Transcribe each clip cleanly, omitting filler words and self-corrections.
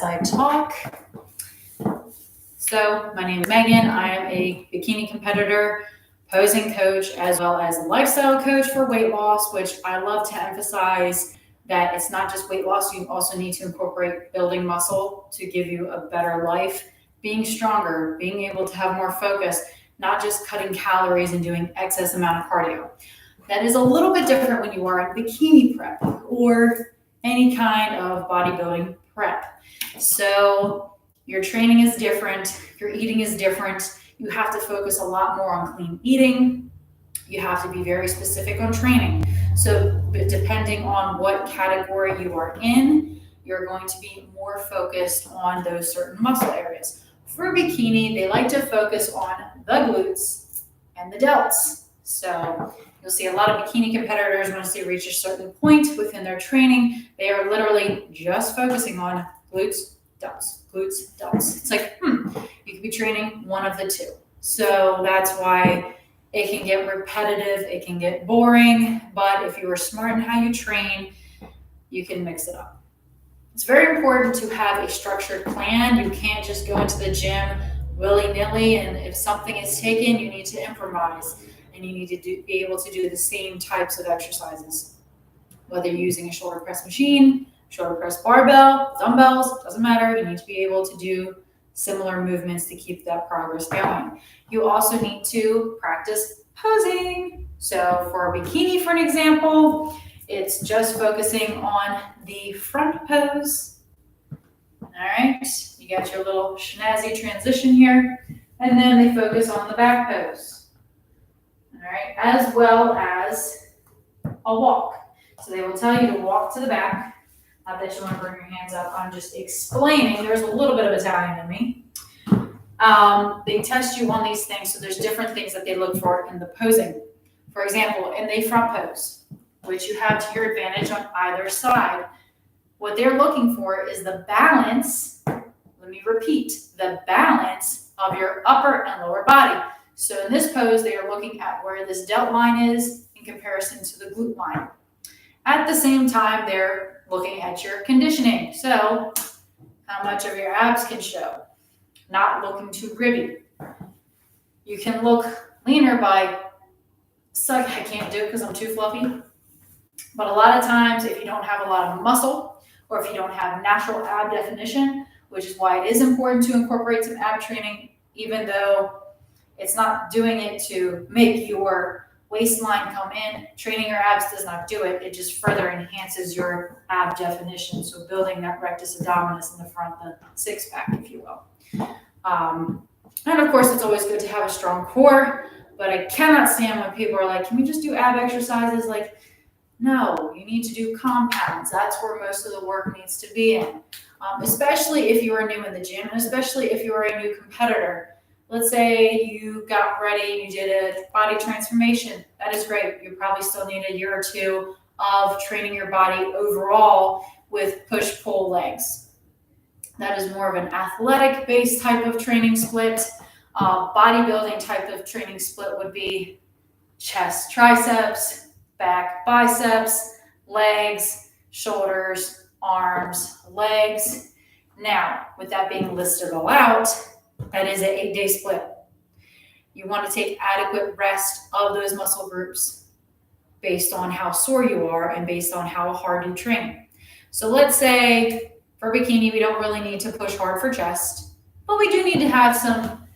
I talk. So my name is Megan. I am a bikini competitor, posing coach, as well as a lifestyle coach for weight loss, which I love to emphasize that it's not just weight loss. You also need to incorporate building muscle to give you a better life, being stronger, being able to have more focus, not just cutting calories and doing excess amount of cardio. That is a little bit different when you are in bikini prep or any kind of bodybuilding prep. So your training is different, your eating is different. You have to focus a lot more on clean eating. You have to be very specific on training. So depending on what category you are in, you're going to be more focused on those certain muscle areas. For bikini, they like to focus on the glutes and the delts. So you'll see a lot of bikini competitors, once they reach a certain point within their training, they are literally just focusing on glutes, delts, glutes, delts. It's like, you could be training one of the two. So that's why it can get repetitive, it can get boring, but if you are smart in how you train, you can mix it up. It's very important to have a structured plan. You can't just go into the gym willy-nilly, and if something is taken, you need to improvise, and you need to be able to do the same types of exercises. Whether you're using a shoulder press machine, shoulder press barbell, dumbbells, doesn't matter. You need to be able to do similar movements to keep that progress going. You also need to practice posing. So for a bikini, for an example, it's just focusing on the front pose. All right, you got your little snazzy transition here, and then they focus on the back pose. All right, as well as a walk. So they will tell you to walk to the back. Not that you want to bring your hands up. I'm just explaining. There's a little bit of Italian in me. They test you on these things, so there's different things that they look for in the posing. For example, in the front pose, which you have to your advantage on either side, what they're looking for is the balance. Let me repeat, the balance of your upper and lower body. So in this pose, they are looking at where this delt line is in comparison to the glute line. At the same time, they're looking at your conditioning. So how much of your abs can show, not looking too ribby. You can look leaner by, I can't do it because I'm too fluffy. But a lot of times, if you don't have a lot of muscle, or if you don't have natural ab definition, which is why it is important to incorporate some ab training, even though it's not doing it to make your waistline come in, training your abs does not do it. It just further enhances your ab definition. So building that rectus abdominis in the front, the six pack, if you will. And of course, it's always good to have a strong core, but I cannot stand when people are like, can we just do ab exercises? Like, no, you need to do compounds. That's where most of the work needs to be in, especially if you are new in the gym, and especially if you are a new competitor. Let's say you got ready, you did a body transformation. That is great. You probably still need a year or two of training your body overall with push-pull legs. That is more of an athletic-based type of training split. Bodybuilding type of training split would be chest, triceps, back, biceps, legs, shoulders, arms, legs. Now, with that being listed all out, that is an 8-day split. You want to take adequate rest of those muscle groups based on how sore you are and based on how hard you train. So let's say for bikini, we don't really need to push hard for chest, but we do need to have some,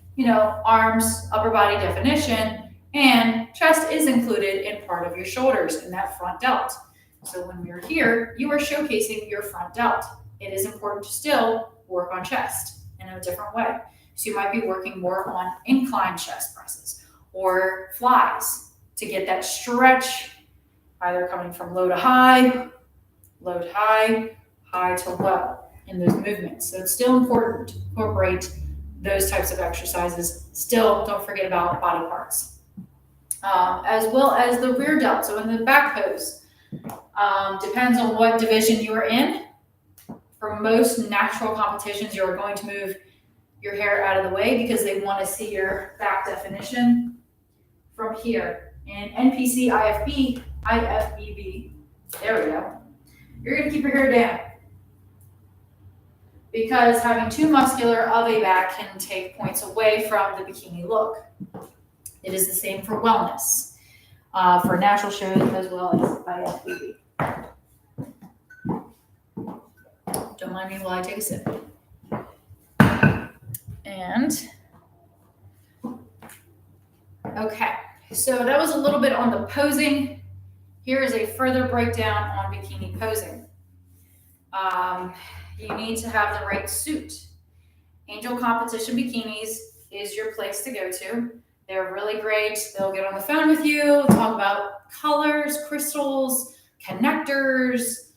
arms, upper body definition, and chest is included in part of your shoulders in that front delt. So when you're here, you are showcasing your front delt. It is important to still work on chest in a different way. So you might be working more on incline chest presses or flies to get that stretch, either coming from low to high, high to low in those movements. So it's still important to incorporate those types of exercises. Still, don't forget about body parts. As well as the rear delt. So in the back pose, depends on what division you are in. For most natural competitions, you are going to move your hair out of the way because they want to see your back definition from here. In NPC, IFBB, there we go. You're going to keep your hair down. because having too muscular of a back can take points away from the bikini look. It is the same for wellness, for natural shows as well as IFBB. Don't mind me while I take a sip. And, okay, so that was a little bit on the posing. Here is a further breakdown on bikini posing. You need to have the right suit. Angel Competition Bikinis is your place to go to. They're really great. They'll get on the phone with you, talk about colors, crystals, connectors,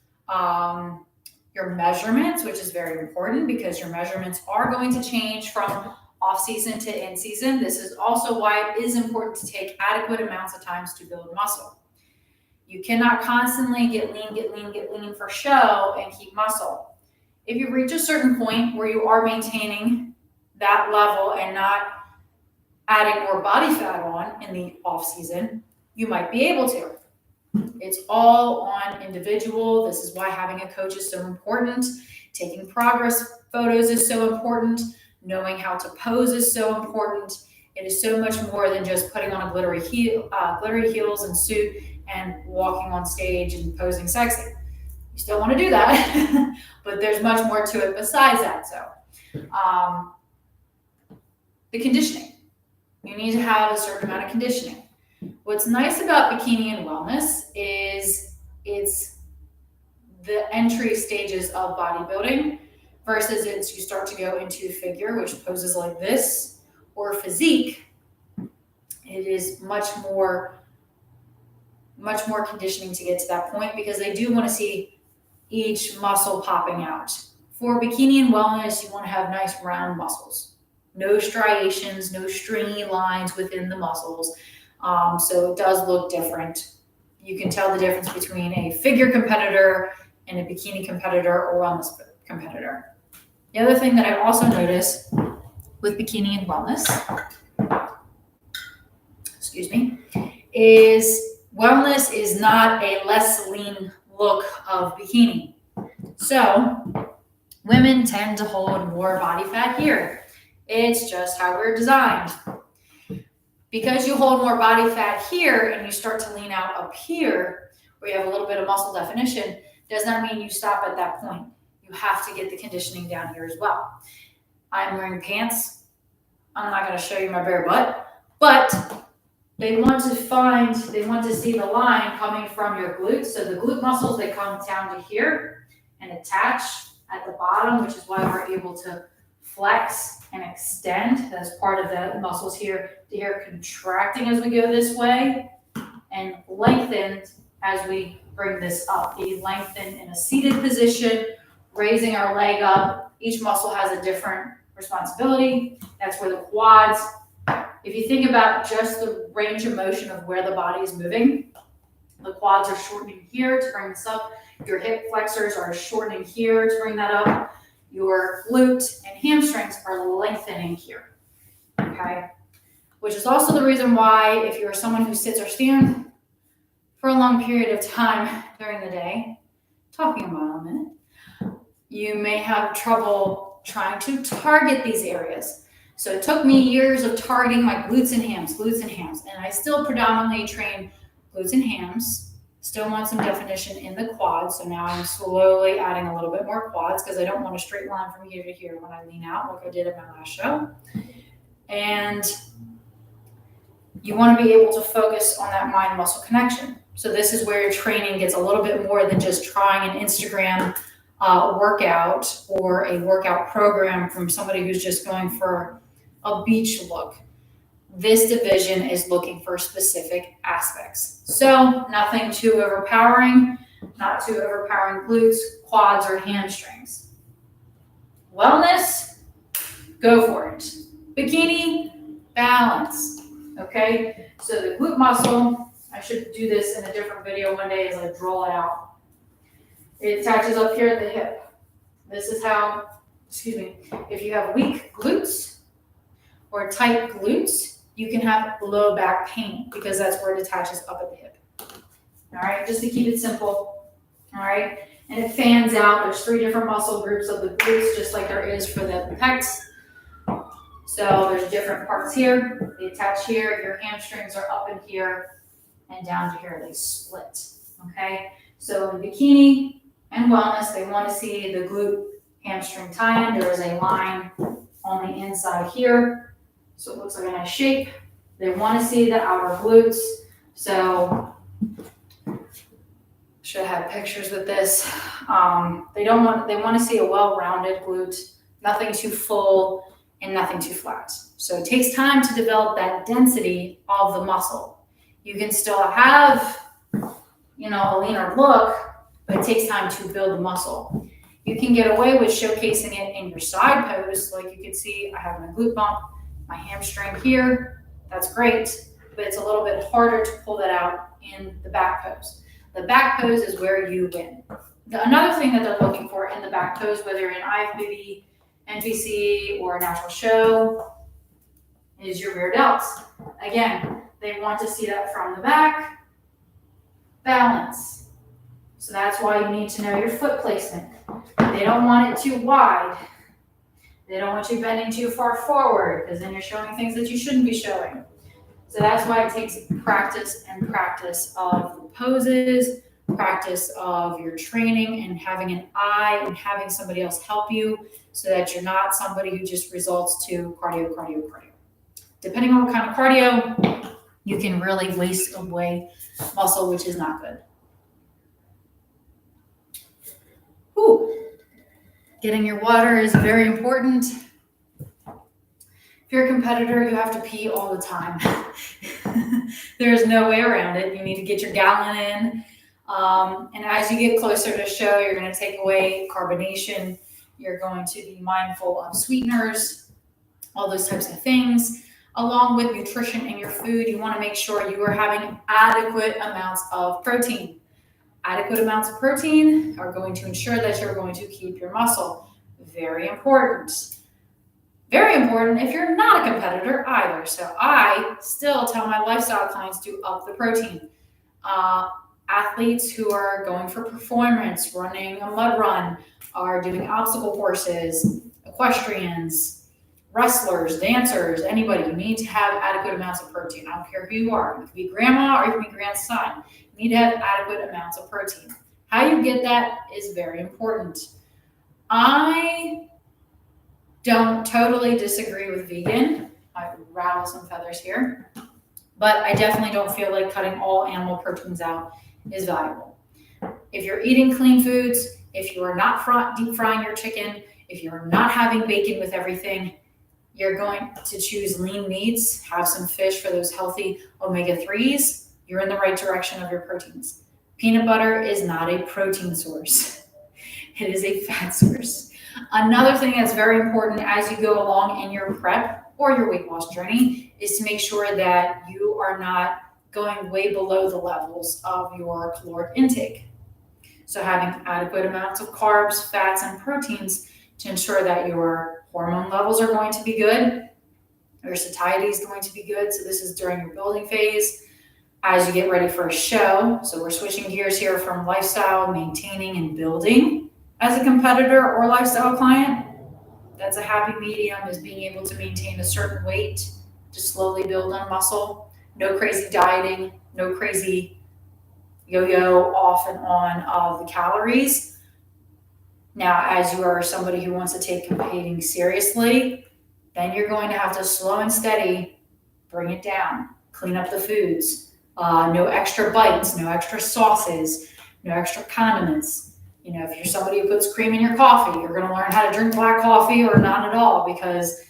your measurements, which is very important because your measurements are going to change from off-season to in-season. This is also why it is important to take adequate amounts of times to build muscle. You cannot constantly get lean for show and keep muscle. If you reach a certain point where you are maintaining that level and not adding more body fat on in the off season, you might be able to. It's all on individual. This is why having a coach is so important. Taking progress photos is so important. Knowing how to pose is so important. It is so much more than just putting on a glittery heels and suit and walking on stage and posing sexy. You still want to do that, but there's much more to it besides that. So, the conditioning. You need to have a certain amount of conditioning. What's nice about bikini and wellness is it's the entry stages of bodybuilding versus you start to go into figure, which poses like this, or physique. It is much more conditioning to get to that point because they do want to see each muscle popping out. For bikini and wellness, you want to have nice round muscles. No striations, no stringy lines within the muscles. So it does look different. You can tell the difference between a figure competitor and a bikini competitor or wellness competitor. The other thing that I also notice with bikini and wellness, is wellness is not a less lean look of bikini. So women tend to hold more body fat here. It's just how we're designed. Because you hold more body fat here and you start to lean out up here, where you have a little bit of muscle definition, does not mean you stop at that point. You have to get the conditioning down here as well. I'm wearing pants. I'm not going to show you my bare butt, but they want to see the line coming from your glutes. So the glute muscles, they come down to here and attach at the bottom, which is why we're able to flex and extend. That's part of the muscles here to here contracting as we go this way and lengthen as we bring this up. We lengthen in a seated position, raising our leg up. Each muscle has a different responsibility. That's where the quads, if you think about just the range of motion of where the body is moving, the quads are shortening here to bring this up. Your hip flexors are shortening here to bring that up. Your glute and hamstrings are lengthening here, okay? Which is also the reason why if you're someone who sits or stands for a long period of time during the day, talking about a minute, you may have trouble trying to target these areas. So it took me years of targeting my glutes and hams, and I still predominantly train glutes and hams. Still want some definition in the quads, so now I'm slowly adding a little bit more quads because I don't want a straight line from here to here when I lean out like I did at my last show. And you want to be able to focus on that mind-muscle connection. So this is where your training gets a little bit more than just trying an Instagram workout or a workout program from somebody who's just going for a beach look. This division is looking for specific aspects. So nothing too overpowering, not too overpowering glutes, quads, or hamstrings. Wellness, go for it. Bikini, balance. Okay, so the glute muscle, I should do this in a different video one day as I draw it out. It attaches up here at the hip. This is how, if you have weak glutes or tight glutes, you can have low back pain because that's where it attaches up at the hip. All right, just to keep it simple. All right, and it fans out. There's 3 different muscle groups of the glutes, just like there is for the pecs. So there's different parts here. They attach here. Your hamstrings are up in here and down to here. They split. Okay. So in bikini and wellness, they want to see the glute hamstring tie-in. There is a line on the inside here, so it looks like a nice shape. They want to see the outer glutes. So should have pictures with this. They want to see a well-rounded glute, nothing too full and nothing too flat. So it takes time to develop that density of the muscle. You can still have, a leaner look, but it takes time to build the muscle. You can get away with showcasing it in your side pose. Like you can see, I have my glute bump, my hamstring here. That's great, but it's a little bit harder to pull that out in the back pose. The back pose is where you win. Another thing that they're looking for in the back pose, whether you're in IFBB, NPC, or a natural show, is your rear delts. Again, they want to see that from the back. Balance. So that's why you need to know your foot placement. They don't want it too wide. They don't want you bending too far forward, because then you're showing things that you shouldn't be showing. So that's why it takes practice and practice of the poses, practice of your training, and having an eye and having somebody else help you, so that you're not somebody who just results to cardio, cardio, cardio. Depending on what kind of cardio, you can really waste away muscle, which is not good. Ooh. Getting your water is very important. If you're a competitor, you have to pee all the time. There's no way around it. You need to get your gallon in. And as you get closer to show, you're going to take away carbonation. You're going to be mindful of sweeteners, all those types of things. Along with nutrition in your food, you want to make sure you are having adequate amounts of protein. Adequate amounts of protein are going to ensure that you're going to keep your muscle. Very important. Very important if you're not a competitor either. So I still tell my lifestyle clients to up the protein. Athletes who are going for performance, running a mud run, are doing obstacle courses, equestrians, wrestlers, dancers, anybody, you need to have adequate amounts of protein. I don't care who you are. You can be grandma or you can be grandson. You need to have adequate amounts of protein. How you get that is very important. I don't totally disagree with vegan. I rattle some feathers here. But I definitely don't feel like cutting all animal proteins out is valuable. If you're eating clean foods, if you are not deep frying your chicken, if you're not having bacon with everything, you're going to choose lean meats, have some fish for those healthy omega-3s, you're in the right direction of your proteins. Peanut butter is not a protein source. It is a fat source. Another thing that's very important as you go along in your prep or your weight loss journey is to make sure that you are not going way below the levels of your caloric intake. So having adequate amounts of carbs, fats, and proteins to ensure that your hormone levels are going to be good, your satiety is going to be good. So this is during your building phase. As you get ready for a show, so we're switching gears here from lifestyle, maintaining, and building as a competitor or lifestyle client. That's a happy medium, is being able to maintain a certain weight to slowly build on muscle. No crazy dieting, no crazy yo-yo off and on of the calories. Now, as you are somebody who wants to take competing seriously, then you're going to have to slow and steady, bring it down, clean up the foods. No extra bites, no extra sauces, no extra condiments. If you're somebody who puts cream in your coffee, you're going to learn how to drink black coffee or not at all, because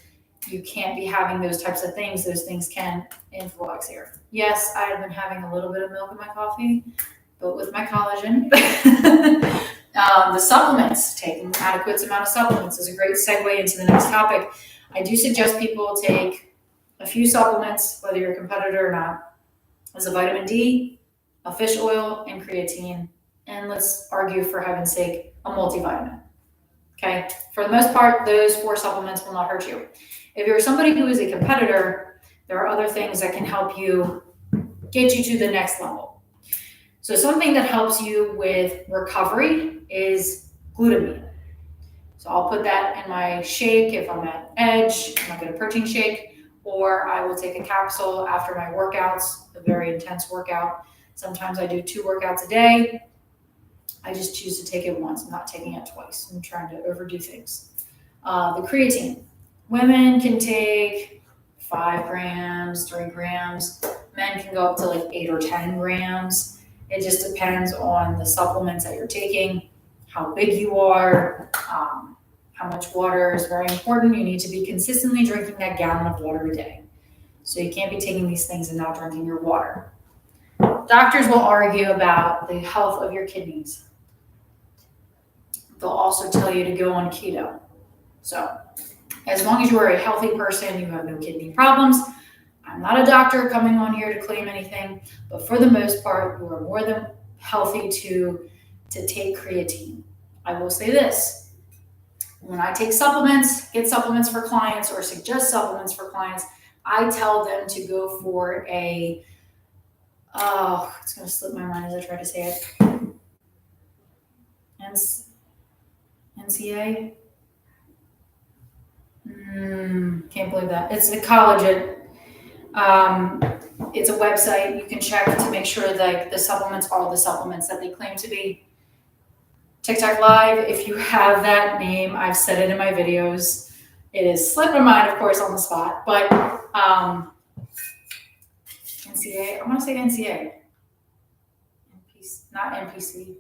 you can't be having those types of things. Those things can influx here. Yes, I have been having a little bit of milk in my coffee, but with my collagen. The supplements, taking adequate amount of supplements is a great segue into the next topic. I do suggest people take a few supplements, whether you're a competitor or not, as a vitamin D, a fish oil, and creatine. And let's argue, for heaven's sake, a multivitamin. Okay? For the most part, those 4 supplements will not hurt you. If you're somebody who is a competitor, there are other things that can help you get you to the next level. So something that helps you with recovery is glutamine. So I'll put that in my shake if I'm at edge, I'm not going to protein shake, or I will take a capsule after my workouts, a very intense workout. Sometimes I do 2 workouts a day. I just choose to take it once. I'm not taking it twice. I'm trying to overdo things. The creatine. Women can take 5 grams, 3 grams. Men can go up to like 8 or 10 grams. It just depends on the supplements that you're taking, how big you are, how much water is very important. You need to be consistently drinking that gallon of water a day. So you can't be taking these things and not drinking your water. Doctors will argue about the health of your kidneys. They'll also tell you to go on keto. So as long as you are a healthy person, you have no kidney problems. I'm not a doctor coming on here to claim anything, but for the most part, you are more than healthy to take creatine. I will say this. When I take supplements, get supplements for clients, or suggest supplements for clients, I tell them to go for it's going to slip my mind as I try to say it. NCA? Can't believe that. It's a collagen. It's a website you can check to make sure that the supplements are the supplements that they claim to be. TikTok Live, if you have that name, I've said it in my videos. It is slipped my mind, of course, on the spot, but NCA, I want to say NCA. Not NPC.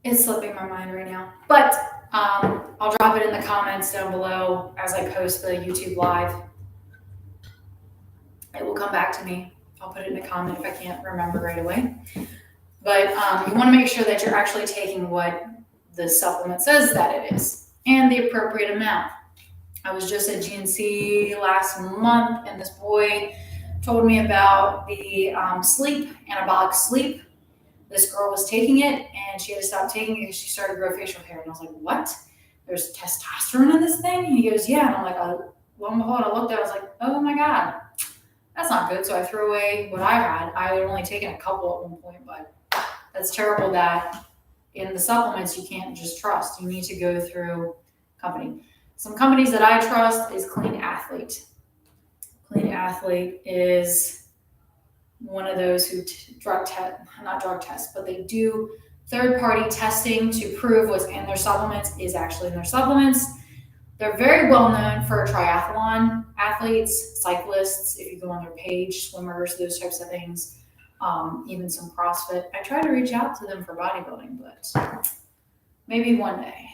It's slipping my mind right now, but I'll drop it in the comments down below as I post the YouTube Live. It will come back to me. I'll put it in a comment if I can't remember right away. But you want to make sure that you're actually taking what the supplement says that it is and the appropriate amount. I was just at GNC last month, and this boy told me about the sleep, anabolic sleep. This girl was taking it, and she had to stop taking it because she started to grow facial hair. And I was like, what? There's testosterone in this thing? And he goes, yeah. And I'm like, lo and behold, I looked at it, I was like, oh my God, that's not good. So I threw away what I had. I had only taken a couple at one point, but that's terrible that in the supplements you can't just trust. You need to go through company. Some companies that I trust is Clean Athlete. Clean Athlete is one of those who not drug test, but they do third-party testing to prove what's in their supplements is actually in their supplements. They're very well known for triathlon athletes, cyclists, if you go on their page, swimmers, those types of things. Even some CrossFit. I try to reach out to them for bodybuilding, but maybe one day.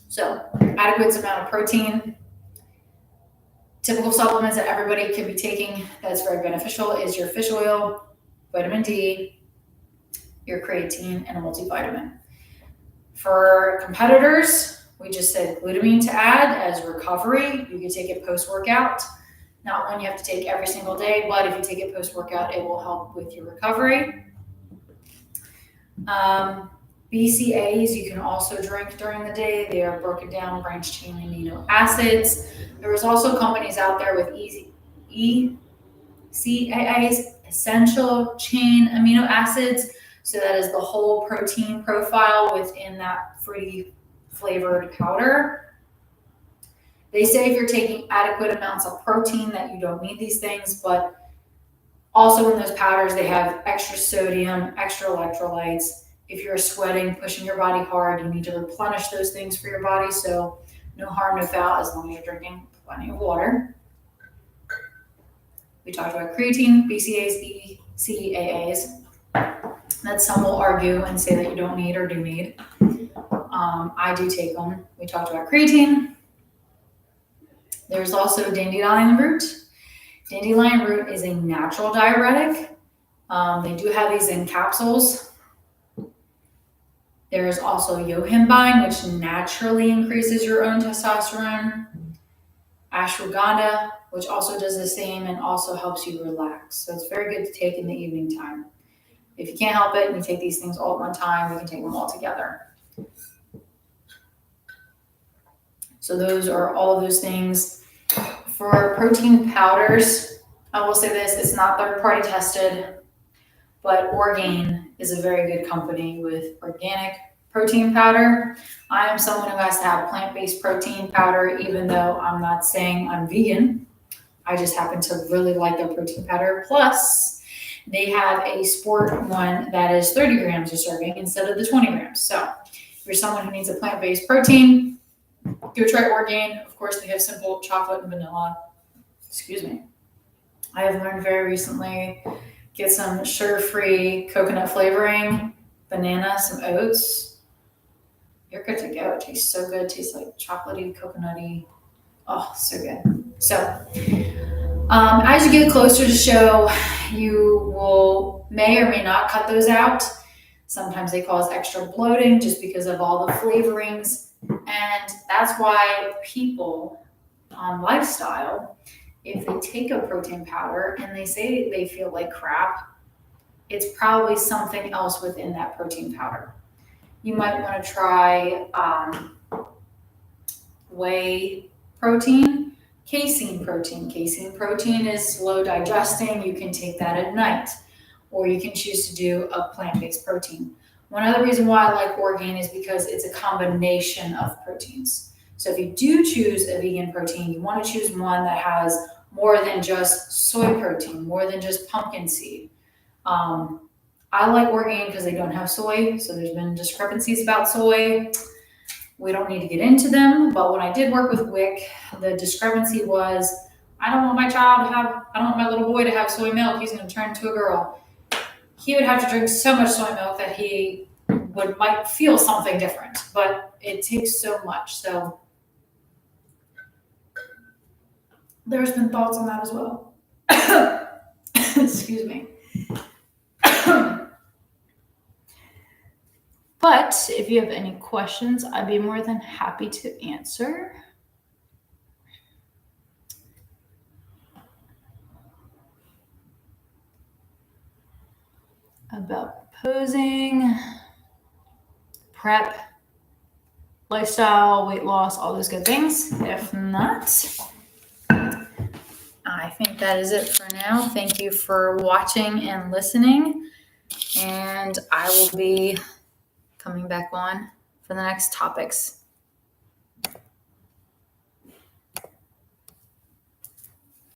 So, adequate amount of protein. Typical supplements that everybody could be taking that's very beneficial is your fish oil, vitamin D, your creatine, and a multivitamin. For competitors, we just said glutamine to add as recovery. You can take it post-workout. Not one you have to take every single day, but if you take it post-workout, it will help with your recovery. BCAAs you can also drink during the day. They are broken down branched chain amino acids. There is also companies out there with ECAAs, essential chain amino acids. So that is the whole protein profile within that fruity flavored powder. They say if you're taking adequate amounts of protein that you don't need these things, but also in those powders, they have extra sodium, extra electrolytes. If you're sweating, pushing your body hard, you need to replenish those things for your body. So no harm, no foul, as long as you're drinking plenty of water. We talked about creatine, BCAAs, ECAAs. That some will argue and say that you don't need or do need. I do take them. We talked about creatine. There's also dandelion root. Dandelion root is a natural diuretic. They do have these in capsules. There's also yohimbine, which naturally increases your own testosterone. Ashwagandha, which also does the same and also helps you relax. So it's very good to take in the evening time. If you can't help it and you take these things all at one time, we can take them all together. So those are all of those things. For protein powders, I will say this, it's not third-party tested, but Orgain is a very good company with organic protein powder. I am someone who has to have plant-based protein powder, even though I'm not saying I'm vegan. I just happen to really like their protein powder. Plus, they have a sport one that is 30 grams a serving instead of the 20 grams. So if you're someone who needs a plant-based protein, go try Orgain. Of course, they have simple chocolate and vanilla. Excuse me. I have learned very recently, get some sugar-free coconut flavoring, banana, some oats. You're good to go. It tastes so good. It tastes like chocolatey, coconutty. Oh, so good. So as you get closer to show, you may or may not cut those out. Sometimes they cause extra bloating just because of all the flavorings. And that's why people on lifestyle, if they take a protein powder and they say they feel like crap, it's probably something else within that protein powder. You might want to try whey protein, casein protein. Casein protein is slow digesting. You can take that at night, or you can choose to do a plant-based protein. One other reason why I like Orgain is because it's a combination of proteins. So if you do choose a vegan protein, you want to choose one that has more than just soy protein, more than just pumpkin seed. I like Orgain because they don't have soy, so there's been discrepancies about soy. We don't need to get into them, but when I did work with WIC, the discrepancy was, I don't want my little boy to have soy milk. He's going to turn into a girl. He would have to drink so much soy milk that he might feel something different, but it takes so much. So there's been thoughts on that as well. Excuse me. But if you have any questions, I'd be more than happy to answer. About posing, prep, lifestyle, weight loss, all those good things. If not, I think that is it for now. Thank you for watching and listening. And I will be coming back on for the next topics.